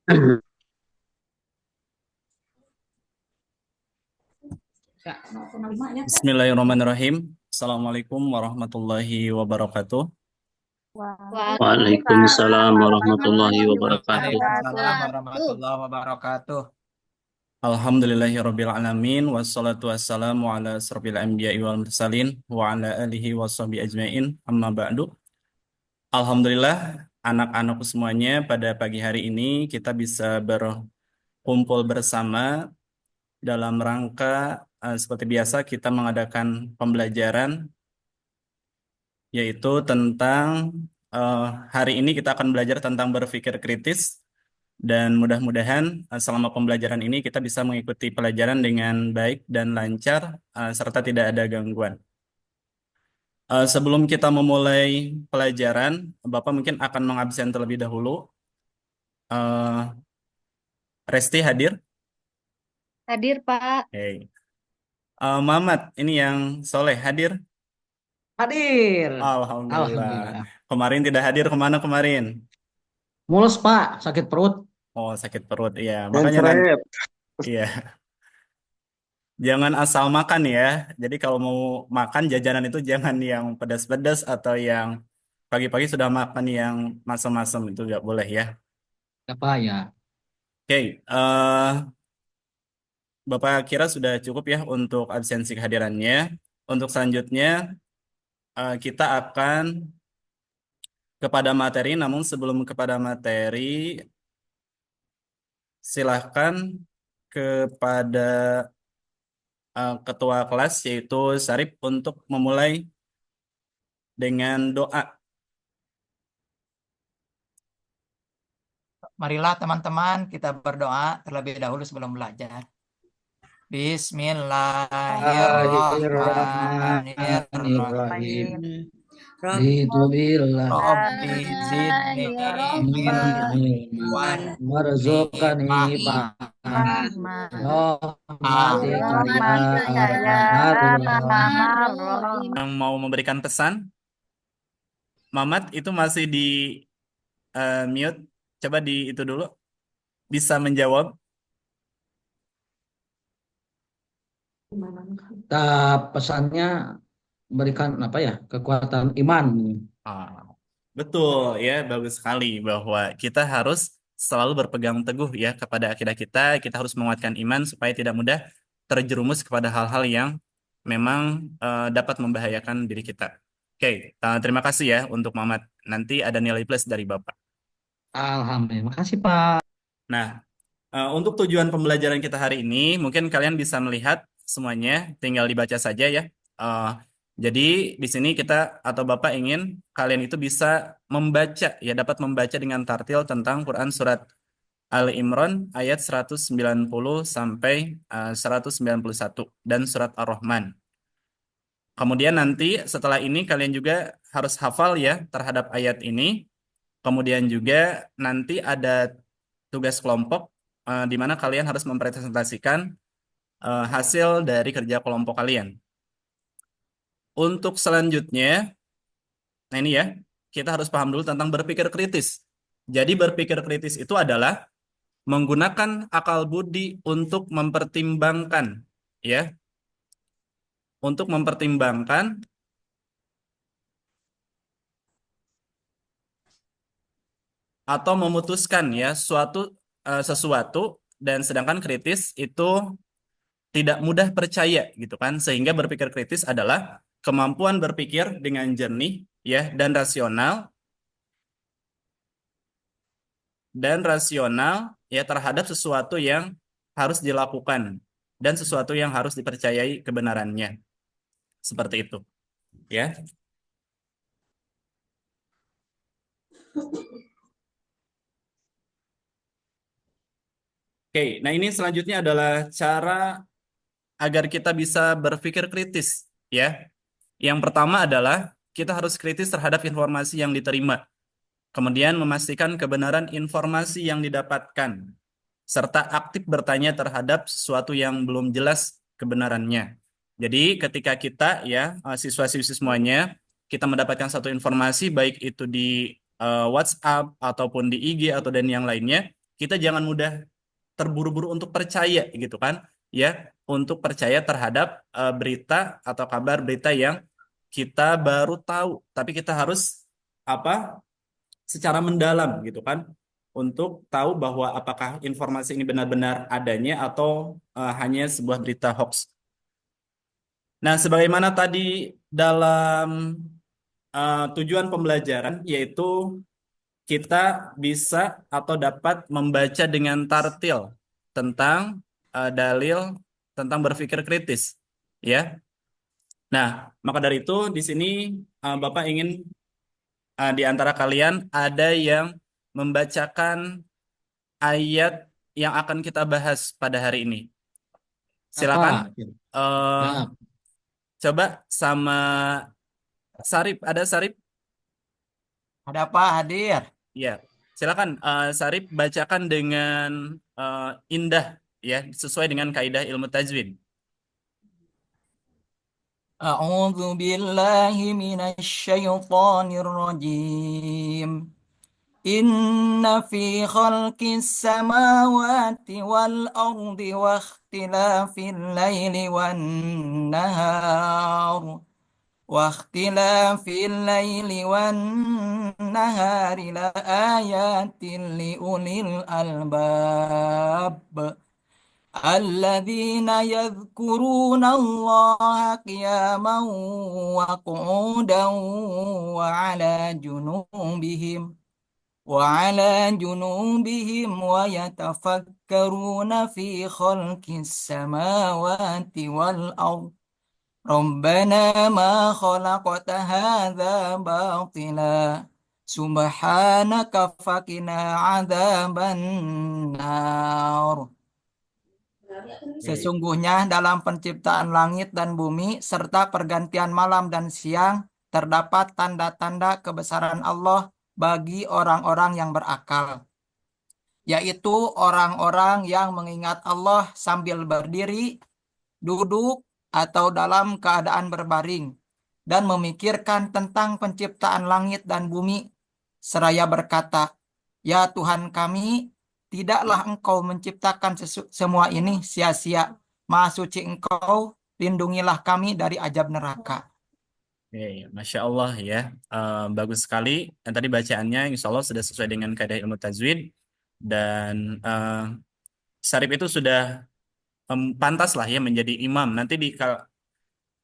Bismillahirrahmanirrahim. Assalamualaikum warahmatullahi wabarakatuh. Waalaikumsalam Waalaikumsalam warahmatullahi warahmatullahi wabarakatuh. Waalaikumsalam wabarakatuh. warahmatullahi wabarakatuh. Alhamdulillahirabbil alamin wassalatu wassalamu ala asrofil anbiya'i wal mursalin wa ala alihi washabihi ajmain. Amma ba'du. Alhamdulillah anak-anakku semuanya, pada pagi hari ini kita bisa berkumpul bersama dalam rangka seperti biasa kita mengadakan pembelajaran, yaitu tentang hari ini kita akan belajar tentang berpikir kritis, dan mudah-mudahan selama pembelajaran ini kita bisa mengikuti pelajaran dengan baik dan lancar, serta tidak ada gangguan. Sebelum kita memulai pelajaran, Bapak mungkin akan mengabsen terlebih dahulu. Eh, Resti hadir? Hadir, Pak. Hey. Mamat, ini yang Soleh hadir? Hadir. Alhamdulillah. Alhamdulillah. Kemarin tidak hadir, kemana kemarin? Mulus Pak, sakit perut. Oh, sakit perut, iya. Makanya nanti, Entrep. iya. Jangan asal makan ya. Jadi kalau mau makan jajanan itu jangan yang pedas-pedas atau yang pagi-pagi sudah makan yang masam-masam, itu nggak boleh ya. Apa ya? Oke, Bapak kira sudah cukup ya untuk absensi kehadirannya. Untuk selanjutnya kita akan kepada materi, namun sebelum kepada materi, silahkan kepada ketua kelas yaitu Sarip untuk memulai dengan doa. Marilah teman-teman kita berdoa terlebih dahulu sebelum belajar. Bismillahirrahmanirrahim. Alhamdulillah. Rabbi zidni ilman Marzukani Rahmat. Yang mau memberikan pesan, Mamat itu masih di mute. Coba di itu dulu. Bisa menjawab. Pesannya berikan apa ya? Kekuatan iman. Betul ya, bagus sekali bahwa kita harus selalu berpegang teguh ya kepada akidah kita. Kita harus menguatkan iman supaya tidak mudah terjerumus kepada hal-hal yang memang dapat membahayakan diri kita. Oke, terima kasih ya untuk Mamat. Nanti ada nilai plus dari Bapak. Alhamdulillah. Makasih Pak. Nah, untuk tujuan pembelajaran kita hari ini, mungkin kalian bisa melihat semuanya, tinggal dibaca saja ya. Eh, jadi di sini kita atau Bapak ingin kalian itu bisa membaca ya, dapat membaca dengan tartil tentang Quran surat Ali Imran ayat 190 sampai 191 dan surat Ar-Rahman. Kemudian nanti setelah ini kalian juga harus hafal ya terhadap ayat ini. Kemudian juga nanti ada tugas kelompok di mana kalian harus mempresentasikan hasil dari kerja kelompok kalian. Untuk selanjutnya, nah ini ya, kita harus paham dulu tentang berpikir kritis. Jadi berpikir kritis itu adalah menggunakan akal budi untuk mempertimbangkan, ya, untuk mempertimbangkan atau memutuskan ya sesuatu, dan sedangkan kritis itu tidak mudah percaya gitu kan, sehingga berpikir kritis adalah kemampuan berpikir dengan jernih ya dan rasional ya terhadap sesuatu yang harus dilakukan dan sesuatu yang harus dipercayai kebenarannya, seperti itu ya. Oke, nah ini selanjutnya adalah cara agar kita bisa berpikir kritis ya. Yang pertama adalah kita harus kritis terhadap informasi yang diterima, kemudian memastikan kebenaran informasi yang didapatkan, serta aktif bertanya terhadap sesuatu yang belum jelas kebenarannya. Jadi ketika kita ya siswa-siswi semuanya, kita mendapatkan satu informasi baik itu di WhatsApp ataupun di IG atau dan yang lainnya, kita jangan mudah terburu-buru untuk percaya gitu kan, ya, untuk percaya terhadap berita atau kabar berita yang kita baru tahu, tapi kita harus apa secara mendalam gitu kan untuk tahu bahwa apakah informasi ini benar-benar adanya atau hanya sebuah berita hoax. Nah, sebagaimana tadi dalam tujuan pembelajaran yaitu kita bisa atau dapat membaca dengan tartil tentang dalil tentang berpikir kritis, ya. Nah, maka dari itu di sini Bapak ingin di antara kalian ada yang membacakan ayat yang akan kita bahas pada hari ini. Silakan. Apa? eh, Ya, Coba sama Sarip, ada Sarip? Ada Pak hadir. Ya, silakan Sarip bacakan dengan indah, ya, sesuai dengan kaidah ilmu tajwid. A'udzu billahi minasy syaithanir rajim. Inna fi khalqis samawati wal ardi wa ikhtilafil laili wan nahar. واختلاف الليل والنهار لآيات لأولي الألباب الذين يذكرون الله قياما وقعودا وعلى جنوبهم ويتفكرون في خلق السماوات والأرض ربنا ما خلقت هذا باطلا سبحانك فقنا عذاب النار. Sesungguhnya dalam penciptaan langit dan bumi serta pergantian malam dan siang terdapat tanda-tanda kebesaran Allah bagi orang-orang yang berakal, yaitu orang-orang yang mengingat Allah sambil berdiri, duduk, atau dalam keadaan berbaring, dan memikirkan tentang penciptaan langit dan bumi, seraya berkata, "Ya Tuhan kami, tidaklah Engkau menciptakan semua ini sia-sia. Maha suci Engkau, lindungilah kami dari azab neraka." Oke, Masya Allah ya. Bagus sekali. Dan tadi bacaannya insya Allah sudah sesuai dengan kaidah ilmu tajwid. Dan Sarip itu sudah pantas lah ya menjadi imam. Nanti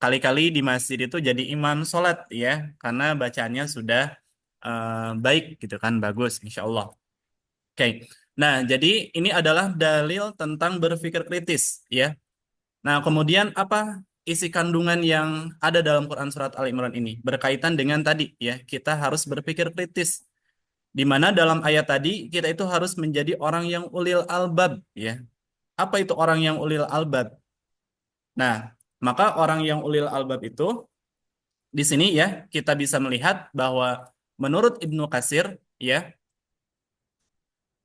kali-kali di masjid itu jadi imam sholat ya. Karena bacaannya sudah baik gitu kan. Bagus insya Allah. Oke. Nah, jadi ini adalah dalil tentang berpikir kritis ya. Nah, kemudian apa isi kandungan yang ada dalam Quran Surat Al Imran ini? Berkaitan dengan tadi ya, kita harus berpikir kritis. Di mana dalam ayat tadi kita itu harus menjadi orang yang ulil albab ya. Apa itu orang yang ulil albab? Nah, maka orang yang ulil albab itu di sini ya kita bisa melihat bahwa menurut Ibnu Katsir ya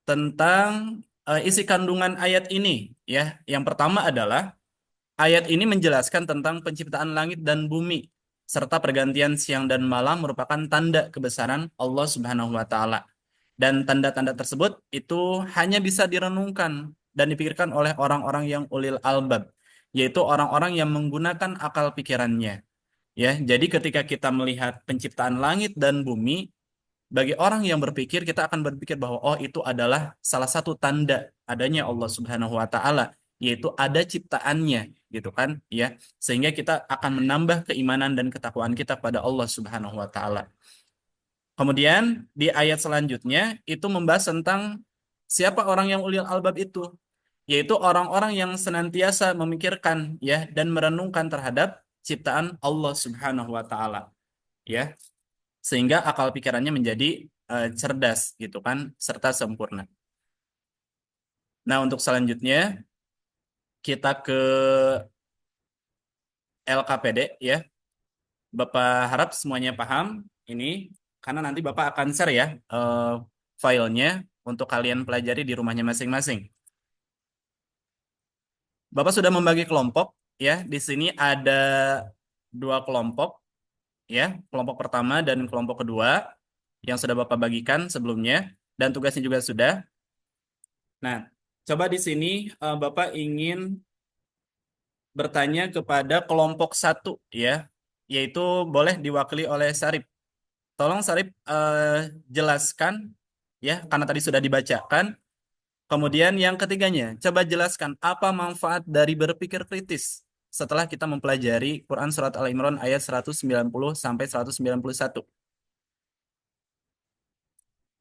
tentang isi kandungan ayat ini ya. Yang pertama adalah ayat ini menjelaskan tentang penciptaan langit dan bumi serta pergantian siang dan malam merupakan tanda kebesaran Allah Subhanahu wa taala. Dan tanda-tanda tersebut itu hanya bisa direnungkan dan dipikirkan oleh orang-orang yang ulil albab, yaitu orang-orang yang menggunakan akal pikirannya. Ya, jadi ketika kita melihat penciptaan langit dan bumi, bagi orang yang berpikir, kita akan berpikir bahwa oh itu adalah salah satu tanda adanya Allah Subhanahu wa taala, yaitu ada ciptaannya, gitu kan, ya. Sehingga kita akan menambah keimanan dan ketakwaan kita pada Allah Subhanahu wa taala. Kemudian di ayat selanjutnya itu membahas tentang siapa orang yang ulil albab itu, yaitu orang-orang yang senantiasa memikirkan ya dan merenungkan terhadap ciptaan Allah Subhanahu wa taala, ya. Sehingga akal pikirannya menjadi cerdas gitu kan serta sempurna. Nah, untuk selanjutnya kita ke LKPD ya. Bapak harap semuanya paham ini karena nanti Bapak akan share ya filenya untuk kalian pelajari di rumahnya masing-masing. Bapak sudah membagi kelompok ya. Di sini ada dua kelompok ya, kelompok pertama dan kelompok kedua yang sudah Bapak bagikan sebelumnya dan tugasnya juga sudah. Nah, coba di sini Bapak ingin bertanya kepada kelompok satu ya, yaitu boleh diwakili oleh Sarip. Tolong Sarip jelaskan ya, karena tadi sudah dibacakan. Kemudian yang ketiganya, coba jelaskan apa manfaat dari berpikir kritis setelah kita mempelajari Quran Surat Al-Imran ayat 190 sampai 191.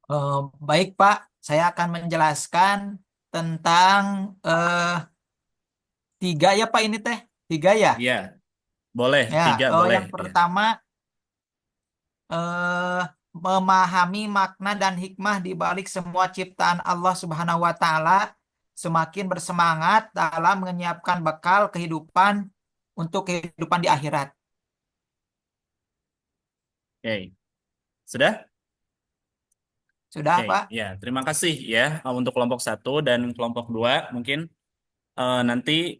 Eh, Baik Pak, saya akan menjelaskan tentang eh, tiga ya Pak ini teh. Tiga ya. Ya, boleh, Ya, tiga boleh yang ya. pertama eh, memahami makna dan hikmah di balik semua ciptaan Allah Subhanahu wa taala, semakin bersemangat dalam menyiapkan bekal kehidupan untuk kehidupan di akhirat. Oke, sudah? Sudah, Oke, Pak? ya, terima kasih ya untuk kelompok satu dan kelompok dua mungkin nanti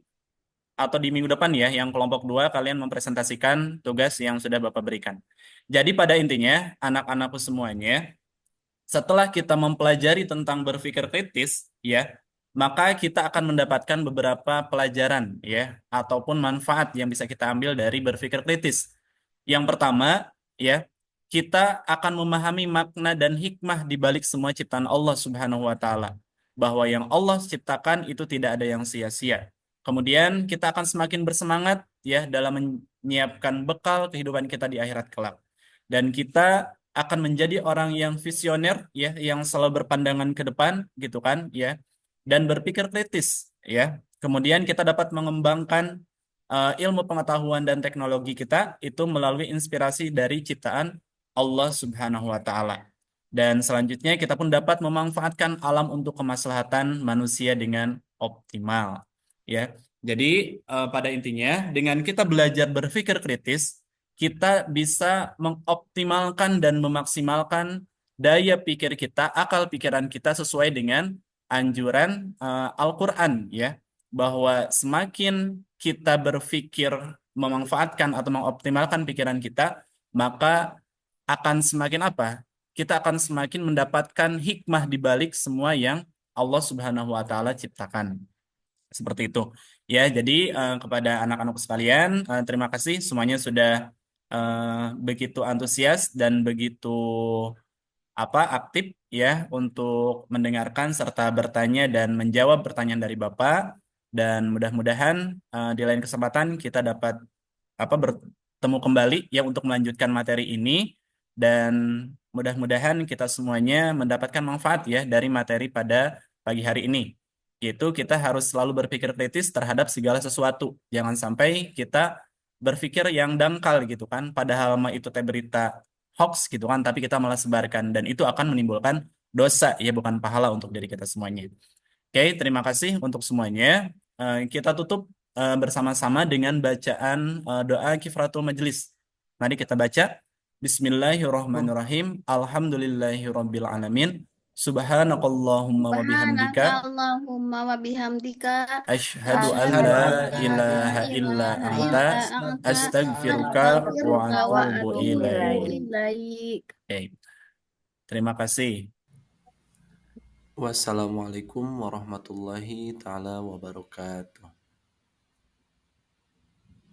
atau di minggu depan ya, yang kelompok dua kalian mempresentasikan tugas yang sudah Bapak berikan. Jadi pada intinya, anak-anakku semuanya, setelah kita mempelajari tentang berpikir kritis, ya, maka kita akan mendapatkan beberapa pelajaran, ya, ataupun manfaat yang bisa kita ambil dari berpikir kritis. Yang pertama, ya, kita akan memahami makna dan hikmah di balik semua ciptaan Allah Subhanahu wa taala. Bahwa yang Allah ciptakan itu tidak ada yang sia-sia. Kemudian kita akan semakin bersemangat ya dalam menyiapkan bekal kehidupan kita di akhirat kelak. Dan kita akan menjadi orang yang visioner ya, yang selalu berpandangan ke depan gitu kan ya, dan berpikir kritis ya. Kemudian kita dapat mengembangkan ilmu pengetahuan dan teknologi kita itu melalui inspirasi dari ciptaan Allah Subhanahu wa taala. Dan selanjutnya kita pun dapat memanfaatkan alam untuk kemaslahatan manusia dengan optimal. Ya. Jadi pada intinya dengan kita belajar berpikir kritis, kita bisa mengoptimalkan dan memaksimalkan daya pikir kita, akal pikiran kita sesuai dengan anjuran Al-Qur'an ya, bahwa semakin kita berpikir memanfaatkan atau mengoptimalkan pikiran kita, maka akan semakin apa? Kita akan semakin mendapatkan hikmah di balik semua yang Allah Subhanahu wa taala ciptakan. Seperti itu. Ya, jadi kepada anak-anak sekalian, terima kasih semuanya sudah begitu antusias dan begitu aktif ya untuk mendengarkan serta bertanya dan menjawab pertanyaan dari Bapak, dan mudah-mudahan di lain kesempatan kita dapat bertemu kembali ya untuk melanjutkan materi ini, dan mudah-mudahan kita semuanya mendapatkan manfaat ya dari materi pada pagi hari ini, yaitu kita harus selalu berpikir kritis terhadap segala sesuatu. Jangan sampai kita berpikir yang dangkal gitu kan, padahal mah itu teh berita hoax gitu kan, tapi kita malah sebarkan, dan itu akan menimbulkan dosa ya, bukan pahala untuk diri kita semuanya. Oke, terima kasih untuk semuanya. Kita tutup bersama-sama dengan bacaan doa kifaratul majelis. Mari kita baca. Bismillahirrahmanirrahim. Alhamdulillahirabbil alamin. Subhanakallahumma wa bihamdika Subhanaka Allahumma wa bihamdika asyhadu an asyhadu la an la ilaha illa ilaha anta illa anta astaghfiruka wa astaghfiruka wa atubu atubu ilaik. ilaik. Oke, terima kasih. Wassalamualaikum warahmatullahi taala wabarakatuh.